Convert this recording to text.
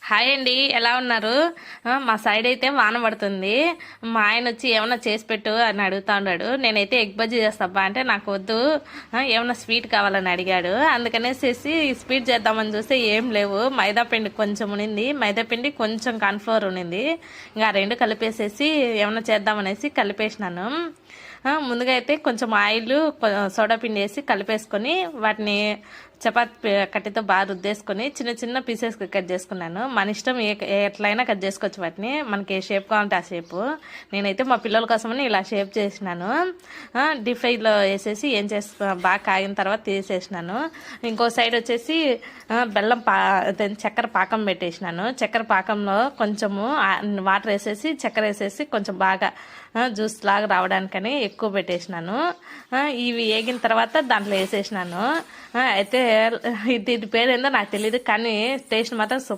Hi అండి, ఎలా ఉన్నారు? మా సైడ్ అయితే వాన పడుతుంది. మా ఆయన వచ్చి ఏమన్నా చేసి పెట్టు అని అడుగుతా ఉన్నాడు. నేనైతే ఎగ్ బజ్జీ చేస్తాబ్బా అంటే నాకు వద్దు, ఏమన్నా స్వీట్ కావాలని అడిగాడు. అందుకనేసి స్వీట్ చేద్దామని చూస్తే ఏం లేవు. మైదా పిండి కొంచెం ఉనింది, మైదా పిండి కొంచెం కార్న్ఫ్లోర్ ఉనింది. ఇంకా రెండు కలిపేసేసి ఏమన్నా చేద్దామనేసి కలిపేసినాను. ముందుగా అయితే కొంచెం ఆయిల్, సోడా పిండి వేసి కలిపేసుకొని వాటిని చపాతి కట్టితో బాగా రుద్దేసుకొని చిన్న చిన్న పీసెస్ కట్ చేసుకున్నాను. మన ఇష్టం ఎట్లయినా కట్ చేసుకోవచ్చు, వాటిని మనకి ఏ షేప్ కావాలంటే ఆ షేపు. నేనైతే మా పిల్లల కోసమని ఇలా షేప్ చేసినాను. డీప్ ఫ్రైలో వేసేసి ఏం చేస్తా బాగా కాగిన తర్వాత తీసేసినాను. ఇంకో సైడ్ వచ్చేసి బెల్లం చక్కెర పాకం పెట్టేసినాను. చక్కెర పాకంలో కొంచెము వాటర్ వేసేసి చక్కెర వేసేసి కొంచెం బాగా జ్యూస్ లాగా రావడానికని ఎక్కువ పెట్టేసినాను. ఇవి వేగిన తర్వాత దాంట్లో వేసేసినాను. అయితే దీని పేరు ఏందో నాకు తెలియదు, కానీ టేస్ట్ మాత్రం సూపర్.